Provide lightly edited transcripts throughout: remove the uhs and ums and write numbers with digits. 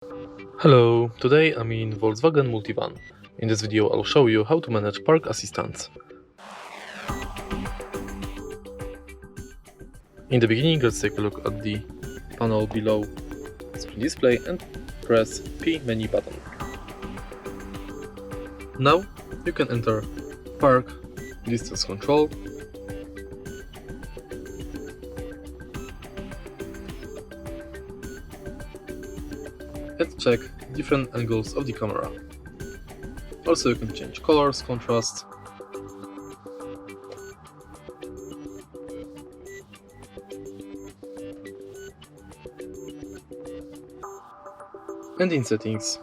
Hello, today I'm in Volkswagen Multivan. In this video I'll show you how to manage park assistance. In the beginning, let's take a look at the panel below screen display and press P menu button. Now you can enter park distance control and check different angles of the camera. Also, you can change colors, contrast, and in settings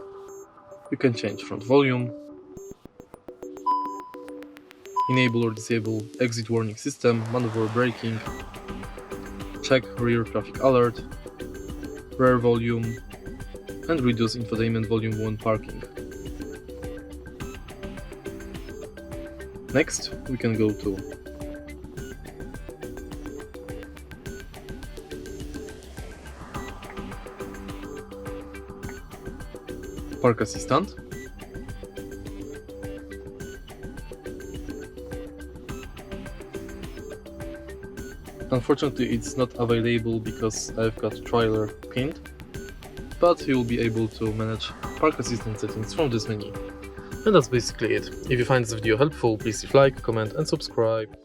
you can change front volume, enable or disable exit warning system, maneuver braking, check rear traffic alert, rear volume, and reduce infotainment volume when parking. Next, we can go to Park Assistant. Unfortunately, it's not available because I've got trailer pinned, but you'll be able to manage Park Assistant settings from this menu. And that's basically it. If you find this video helpful, please leave a like, comment and subscribe.